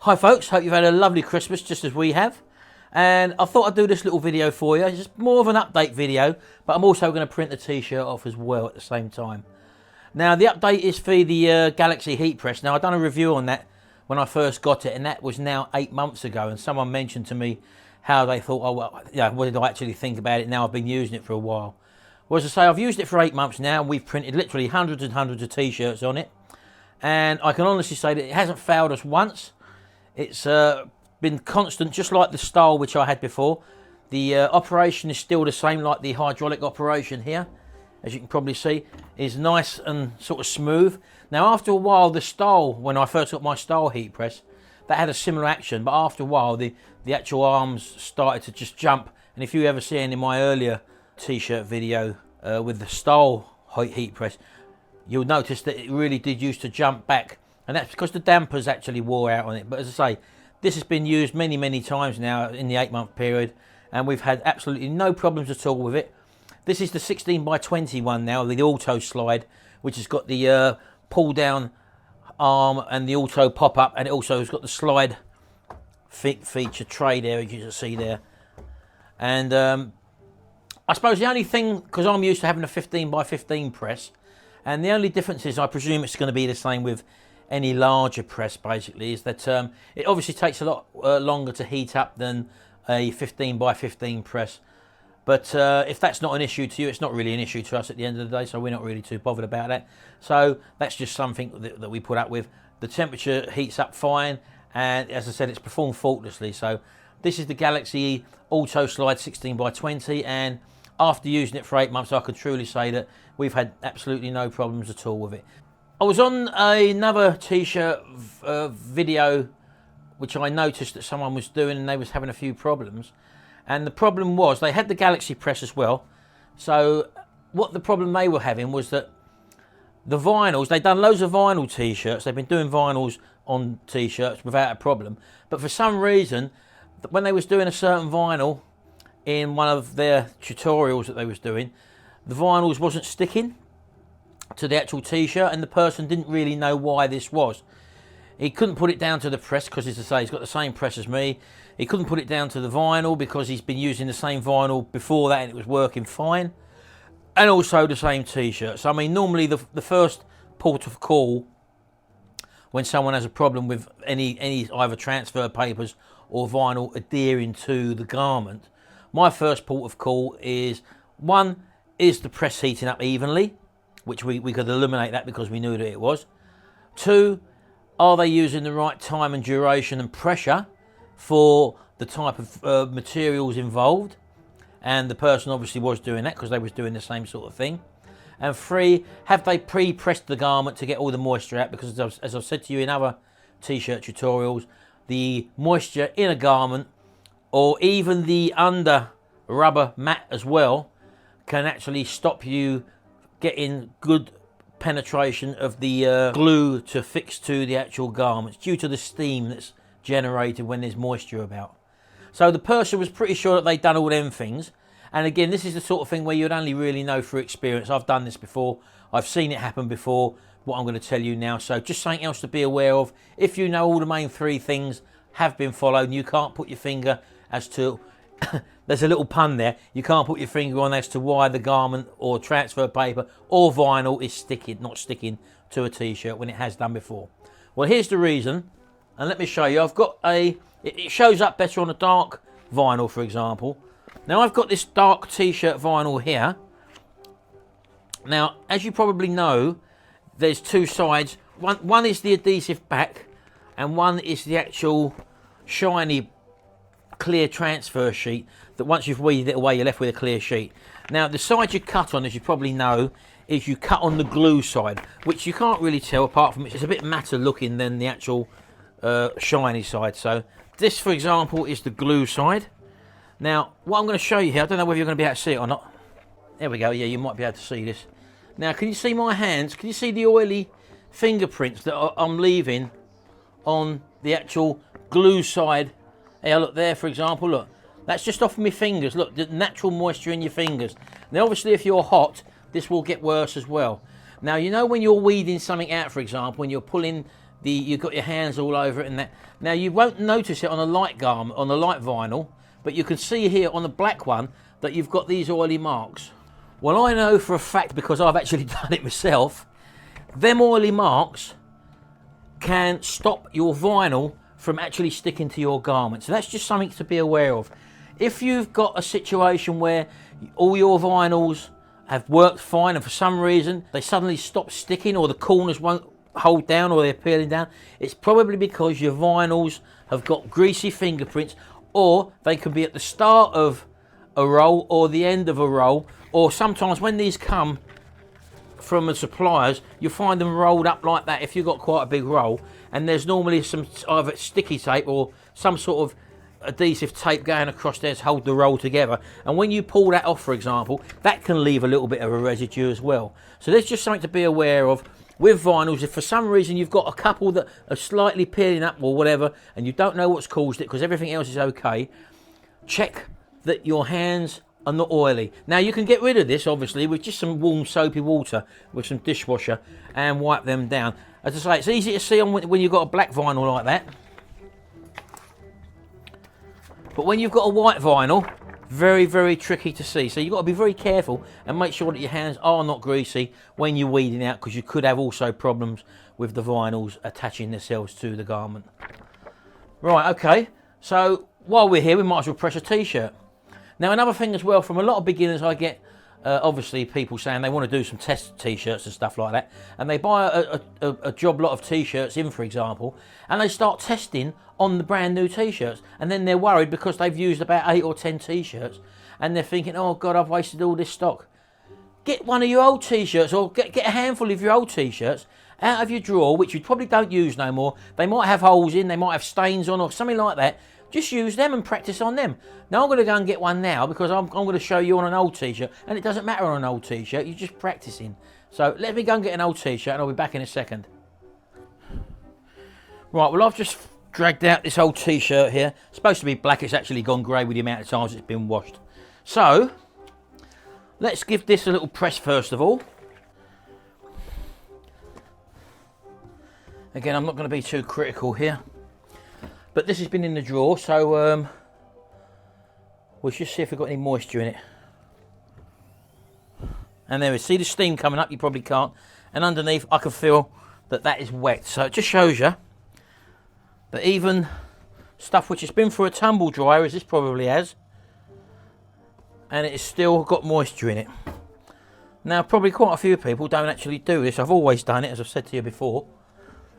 Hi folks, hope you've had a lovely Christmas just as we have. And I thought I'd do this little video for you. It's just more of an update video, but I'm also going to print the t-shirt off as well at the same time. Now the update is for the Galaxy heat press. Now I've done a review on that when I first got it, and that was now 8 months ago, and someone mentioned to me how they thought, oh well, yeah, what did I actually think about it now I've been using it for a while. Well, as I say, I've used it for 8 months now. We've printed literally hundreds and hundreds of t-shirts on it, and I can honestly say that it hasn't failed us once. It's been constant, just like the style which I had before. The operation is still the same, like the hydraulic operation here, as you can probably see, is nice and sort of smooth. Now after a while, the style, when I first got my style heat press, that had a similar action, but after a while the actual arms started to just jump. And if you ever see any of my earlier t-shirt video with the style heat press, you'll notice that it really did used to jump back. And that's because the dampers actually wore out on it. But as I say, this has been used many times now in the 8 month period, and we've had absolutely no problems at all with it. This is the 16x20 one now, the auto slide, which has got the pull down arm and the auto pop up, and it also has got the slide feature tray there, as you can see there. And I suppose the only thing, because I'm used to having a 15x15 press, and the only difference is, I presume it's going to be the same with any larger press basically, is that it obviously takes a lot longer to heat up than a 15x15 press. But if that's not an issue to you, it's not really an issue to us at the end of the day, so we're not really too bothered about that. So that's just something that we put up with. The temperature heats up fine, and as I said, it's performed faultlessly. So this is the Galaxy Auto Slide 16x20, and after using it for 8 months, I can truly say that we've had absolutely no problems at all with it. I was on another t-shirt video which I noticed that someone was doing, and they was having a few problems. And the problem was, they had the Galaxy press as well. So what the problem they were having was that the vinyls, they'd done loads of vinyl t-shirts. They've been doing vinyls on t-shirts without a problem. But for some reason, when they was doing a certain vinyl in one of their tutorials that they was doing, the vinyls wasn't sticking to the actual t-shirt, and the person didn't really know why this was. He couldn't put it down to the press, because as I say, he's got the same press as me. He couldn't put it down to the vinyl because he's been using the same vinyl before that and it was working fine. And also the same t-shirt. So I mean, normally the first port of call when someone has a problem with any either transfer papers or vinyl adhering to the garment, my first port of call is, one, is the press heating up evenly, which we could eliminate that because we knew that it was. Two, are they using the right time and duration and pressure for the type of materials involved? And the person obviously was doing that because they was doing the same sort of thing. And three, have they pre-pressed the garment to get all the moisture out? Because as I've said to you in other t-shirt tutorials, the moisture in a garment, or even the under rubber mat as well, can actually stop you getting good penetration of the glue to fix to the actual garments due to the steam that's generated when there's moisture about. So the person was pretty sure that they'd done all them things. And again, this is the sort of thing where you'd only really know through experience. I've done this before. I've seen it happen before, what I'm going to tell you now. So just something else to be aware of. If you know all the main three things have been followed, and you can't put your finger as to there's a little pun there, you can't put your finger on as to why the garment or transfer paper or vinyl is not sticking to a t-shirt when it has done before. Well, here's the reason, and let me show you. I've got it shows up better on a dark vinyl, for example. Now I've got this dark t-shirt vinyl here. Now, as you probably know, there's two sides. One is the adhesive back, and one is the actual shiny clear transfer sheet that once you've weeded it away, you're left with a clear sheet. Now the side you cut on, as you probably know, is you cut on the glue side, which you can't really tell apart from it's a bit matter looking than the actual shiny side. So this, for example, is the glue side. Now what I'm going to show you here, I don't know whether you're going to be able to see it or not. There we go. Yeah, you might be able to see this. Now can you see my hands? Can you see the oily fingerprints that I'm leaving on the actual glue side? Hey, look there, for example, look. That's just off my fingers. Look, the natural moisture in your fingers. Now, obviously, if you're hot, this will get worse as well. Now, you know when you're weeding something out, for example, when you're pulling you've got your hands all over it and that. Now you won't notice it on a light garment, on a light vinyl, but you can see here on the black one that you've got these oily marks. Well, I know for a fact, because I've actually done it myself, them oily marks can stop your vinyl from actually sticking to your garment. So that's just something to be aware of. If you've got a situation where all your vinyls have worked fine and for some reason they suddenly stop sticking, or the corners won't hold down, or they're peeling down, it's probably because your vinyls have got greasy fingerprints, or they can be at the start of a roll or the end of a roll, or sometimes when these come from the suppliers, you find them rolled up like that if you've got quite a big roll, and there's normally some either sticky tape or some sort of adhesive tape going across there to hold the roll together, and when you pull that off, for example, that can leave a little bit of a residue as well. So there's just something to be aware of with vinyls. If for some reason you've got a couple that are slightly peeling up or whatever, and you don't know what's caused it because everything else is okay, check that your hands are not oily. Now you can get rid of this obviously with just some warm soapy water with some dishwasher and wipe them down. As I say, it's easy to see on when you've got a black vinyl like that, but when you've got a white vinyl, very, very tricky to see. So you've got to be very careful and make sure that your hands are not greasy when you're weeding out, because you could have also problems with the vinyls attaching themselves to the garment. Right, okay, so while we're here we might as well press a t-shirt. Now another thing as well, from a lot of beginners I get obviously people saying they want to do some test t-shirts and stuff like that, and they buy a job lot of t-shirts in, for example, and they start testing on the brand new t-shirts, and then they're worried because they've used about 8 or 10 t-shirts and they're thinking, oh god, I've wasted all this stock. Get one of your old t-shirts, or get a handful of your old t-shirts out of your drawer, which you probably don't use no more. They might have holes in, they might have stains on or something like that. Just use them and practice on them. Now I'm going to go and get one now, because I'm going to show you on an old t-shirt, and it doesn't matter on an old t-shirt, you're just practicing. So let me go and get an old t-shirt and I'll be back in a second. Right, well I've just dragged out this old t-shirt here. It's supposed to be black, it's actually gone grey with the amount of times it's been washed. So let's give this a little press first of all. Again, I'm not going to be too critical here, but this has been in the drawer, so we'll just see if we've got any moisture in it. And there we see the steam coming up, you probably can't, and underneath I can feel that that is wet. So it just shows you that even stuff which has been through a tumble dryer, as this probably has, and it has still got moisture in it. Now probably quite a few people don't actually do this. I've always done it, as I've said to you before,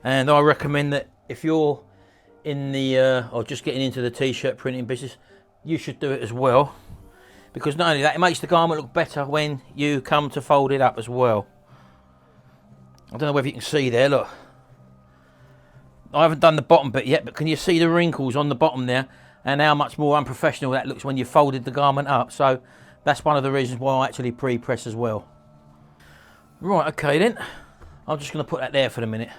and I recommend that if you're in the or just getting into the t-shirt printing business, you should do it as well, because not only that, it makes the garment look better when you come to fold it up as well. I don't know whether you can see there, look, I haven't done the bottom bit yet, but can you see the wrinkles on the bottom there, and how much more unprofessional that looks when you folded the garment up? So that's one of the reasons why I actually pre-press as well. Right, okay then, I'm just going to put that there for the minute.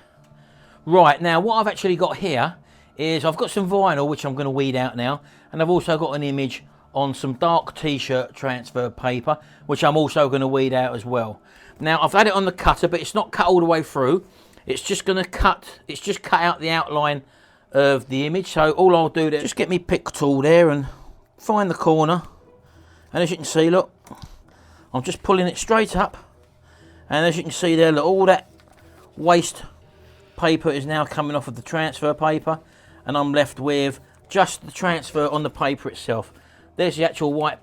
Right, now what I've actually got here is I've got some vinyl which I'm going to weed out now, and I've also got an image on some dark t-shirt transfer paper which I'm also going to weed out as well. Now I've had it on the cutter, but it's not cut all the way through. It's just going to cut, it's just cut out the outline of the image. So all I'll do there, just get me pick tool there and find the corner, and as you can see, look, I'm just pulling it straight up, and as you can see there, look, all that waste paper is now coming off of the transfer paper, and I'm left with just the transfer on the paper itself. There's the actual white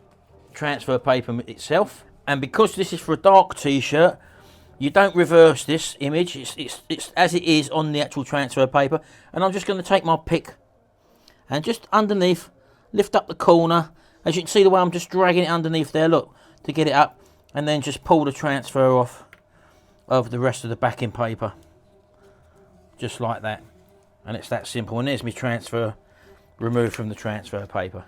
transfer paper itself, and because this is for a dark t-shirt, you don't reverse this image. It's as it is on the actual transfer paper, and I'm just going to take my pick and just underneath lift up the corner. As you can see, the way I'm just dragging it underneath there, look, to get it up, and then just pull the transfer off of the rest of the backing paper, just like that. And it's that simple, and there's my transfer removed from the transfer paper.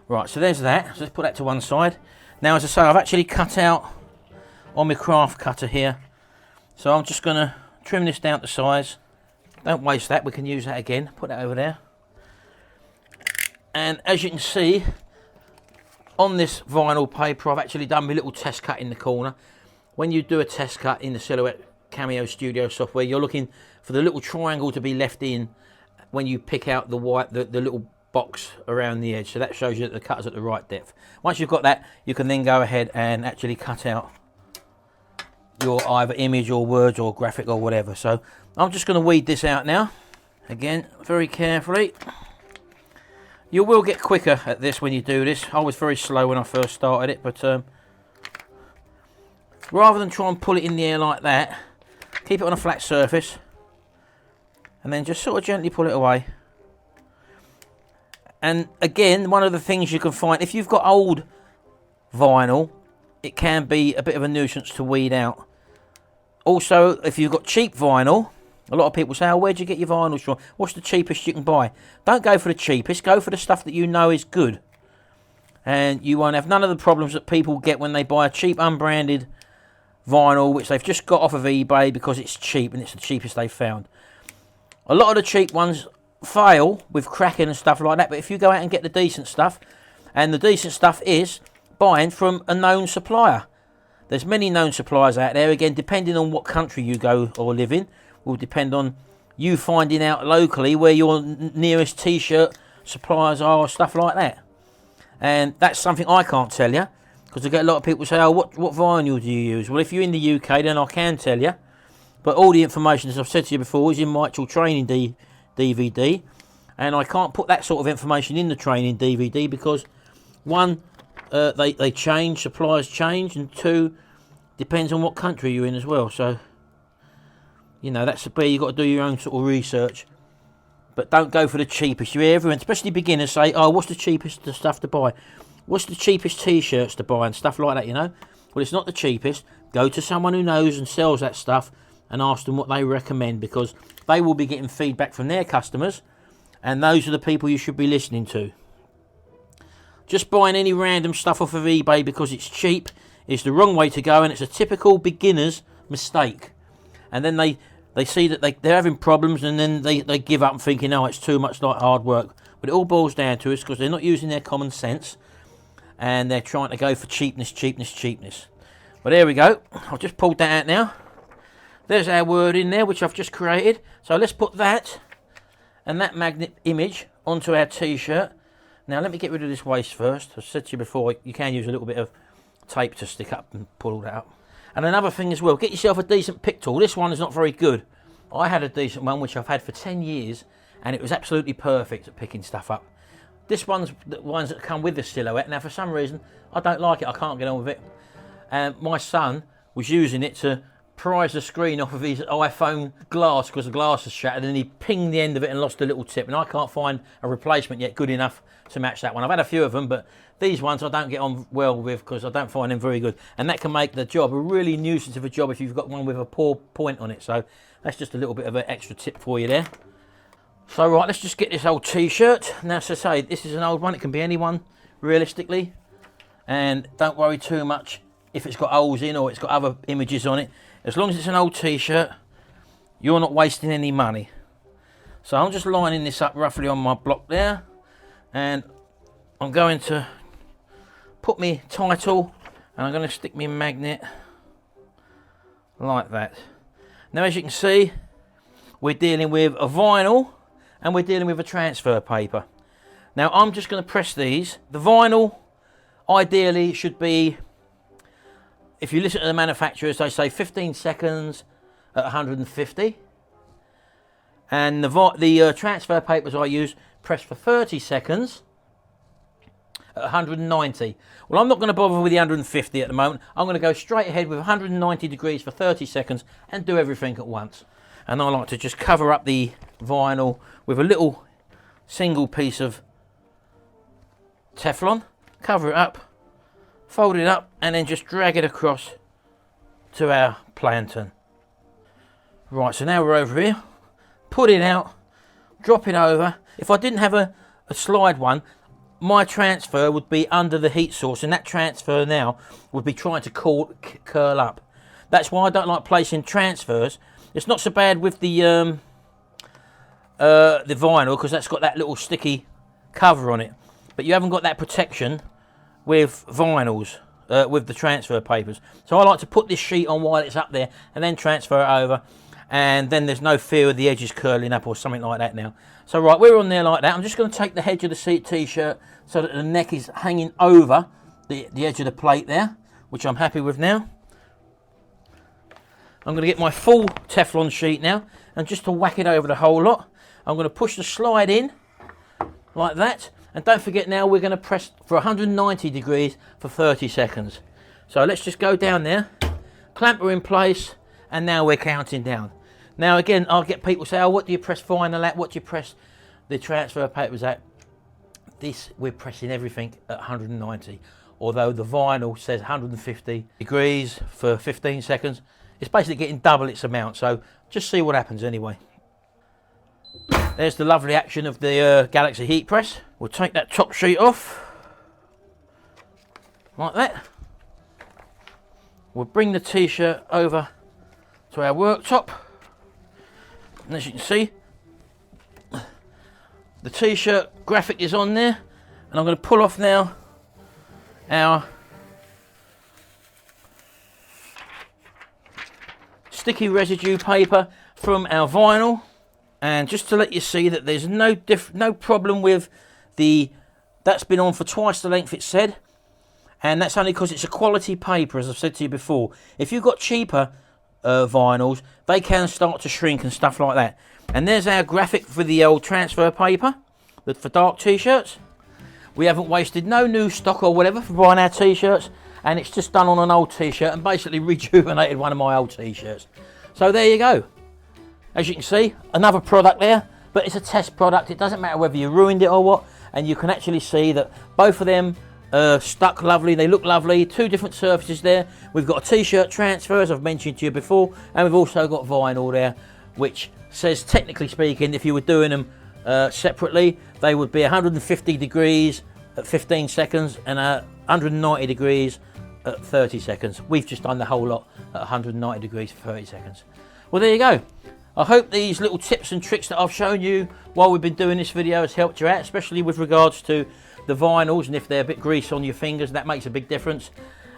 Right, so there's that. So let's put that to one side. Now, as I say, I've actually cut out on my craft cutter here, so I'm just going to trim this down to size. Don't waste that, we can use that again. Put that over there, and as you can see on this vinyl paper, I've actually done my little test cut in the corner. When you do a test cut in the Silhouette Cameo Studio software, you're looking for the little triangle to be left in when you pick out the white, the little box around the edge. So that shows you that the cutter's at the right depth. Once you've got that, you can then go ahead and actually cut out your either image or words or graphic or whatever. So I'm just going to weed this out now. Again, very carefully. You will get quicker at this when you do this. I was very slow when I first started it, but rather than try and pull it in the air like that, keep it on a flat surface and then just sort of gently pull it away. And again, one of the things you can find, if you've got old vinyl, it can be a bit of a nuisance to weed out. Also, if you've got cheap vinyl, a lot of people say, oh, where'd you get your vinyls from? What's the cheapest you can buy? Don't go for the cheapest, go for the stuff that you know is good. And you won't have none of the problems that people get when they buy a cheap unbranded vinyl, which they've just got off of eBay because it's cheap and it's the cheapest they've found. A lot of the cheap ones fail with cracking and stuff like that, but if you go out and get the decent stuff, and the decent stuff is buying from a known supplier. There's many known suppliers out there. Again, depending on what country you go or live in, will depend on you finding out locally where your nearest t-shirt suppliers are or stuff like that. And that's something I can't tell you, because I get a lot of people say, oh, what vinyl do you use? Well, if you're in the UK, then I can tell you. But all the information, as I've said to you before, is in my actual training DVD. And I can't put that sort of information in the training DVD because, one, they change, suppliers change, and two, depends on what country you're in as well. So, you know, that's where you've got to do your own sort of research. But don't go for the cheapest. You hear everyone, especially beginners, say, oh, what's the cheapest stuff to buy? What's the cheapest t-shirts to buy and stuff like that, you know? Well, it's not the cheapest. Go to someone who knows and sells that stuff and ask them what they recommend, because they will be getting feedback from their customers, and those are the people you should be listening to. Just buying any random stuff off of eBay because it's cheap is the wrong way to go, and it's a typical beginner's mistake. And then they see that they're having problems, and then they give up and thinking, oh, it's too much like hard work. But it all boils down to is because they're not using their common sense, and they're trying to go for cheapness. But there we go. I've just pulled that out now. There's our word in there, which I've just created. So let's put that and that magnet image onto our t-shirt. Now let me get rid of this waste first. I've said to you before, you can use a little bit of tape to stick up and pull all that up. And another thing as well, get yourself a decent pick tool. This one is not very good. I had a decent one which I've had for 10 years, and it was absolutely perfect at picking stuff up. This one's the ones that come with the silhouette. Now for some reason I don't like it, I can't get on with it. And my son was using it to prise the screen off of his iPhone glass because the glass was shattered, and he pinged the end of it and lost a little tip, and I can't find a replacement yet good enough to match that one. I've had a few of them, but these ones I don't get on well with because I don't find them very good, and that can make the job a really nuisance of a job if you've got one with a poor point on it. So that's just a little bit of an extra tip for you there. So right, let's just get this old t-shirt. Now, as I say, this is an old one, it can be anyone realistically, and don't worry too much if it's got holes in or it's got other images on it. As long as it's an old t-shirt, you're not wasting any money. So I'm just lining this up roughly on my block there, and I'm going to put my title, and I'm going to stick my magnet like that. Now, as you can see, we're dealing with a vinyl and we're dealing with a transfer paper. Now I'm just going to press these. The vinyl ideally should be, if you listen to the manufacturers, they say 15 seconds at 150. And the transfer papers I use press for 30 seconds at 190. Well, I'm not going to bother with the 150 at the moment. I'm going to go straight ahead with 190 degrees for 30 seconds and do everything at once. And I like to just cover up the vinyl with a little single piece of Teflon, cover it up, fold it up, and then just drag it across to our plantain. Right, so now we're over here. Put it out, drop it over. If I didn't have a slide one, my transfer would be under the heat source, and that transfer now would be trying to curl up. That's why I don't like placing transfers. It's not so bad with the vinyl because that's got that little sticky cover on it, but you haven't got that protection with vinyls, with the transfer papers. So I like to put this sheet on while it's up there and then transfer it over. and then there's no fear of the edges curling up or something like that now. So right, we're on there like that. I'm just going to take the edge of the t-shirt so that the neck is hanging over the edge of the plate there, which I'm happy with now. I'm going to get my full Teflon sheet now, and just to whack it over the whole lot, I'm going to push the slide in like that. And don't forget now, we're going to press for 190 degrees for 30 seconds. So let's just go down there, clamp her in place, and now we're counting down. Now again, I'll get people say, oh, what do you press vinyl at? What do you press the transfer papers at? This, we're pressing everything at 190. Although the vinyl says 150 degrees for 15 seconds. It's basically getting double its amount, so just see what happens anyway. There's the lovely action of the Galaxy heat press. We'll take that top sheet off, like that. We'll bring the t-shirt over to our worktop, and as you can see, the t-shirt graphic is on there, and I'm going to pull off now our sticky residue paper from our vinyl, and just to let you see that there's no problem with that's been on for twice the length it said, and that's only because it's a quality paper, as I've said to you before. If you've got cheaper vinyls, they can start to shrink and stuff like that. And there's our graphic for the old transfer paper for dark t-shirts. We haven't wasted no new stock or whatever for buying our t-shirts, and it's just done on an old t-shirt and basically rejuvenated one of my old t-shirts. So there you go. As you can see, another product there, but it's a test product. It doesn't matter whether you ruined it or what, and you can actually see that both of them stuck lovely. They look lovely. Two different surfaces there. We've got a t-shirt transfer, as I've mentioned to you before, and we've also got vinyl there, which says, technically speaking, if you were doing them separately, they would be 150 degrees at 15 seconds and 190 degrees at 30 seconds. We've just done the whole lot at 190 degrees for 30 seconds. Well, there you go. I hope these little tips and tricks that I've shown you while we've been doing this video has helped you out, especially with regards to the vinyls, and if they're a bit grease on your fingers, that makes a big difference.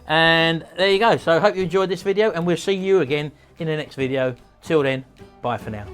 And there you go. So I hope you enjoyed this video, and we'll see you again in the next video. Till then, bye for now.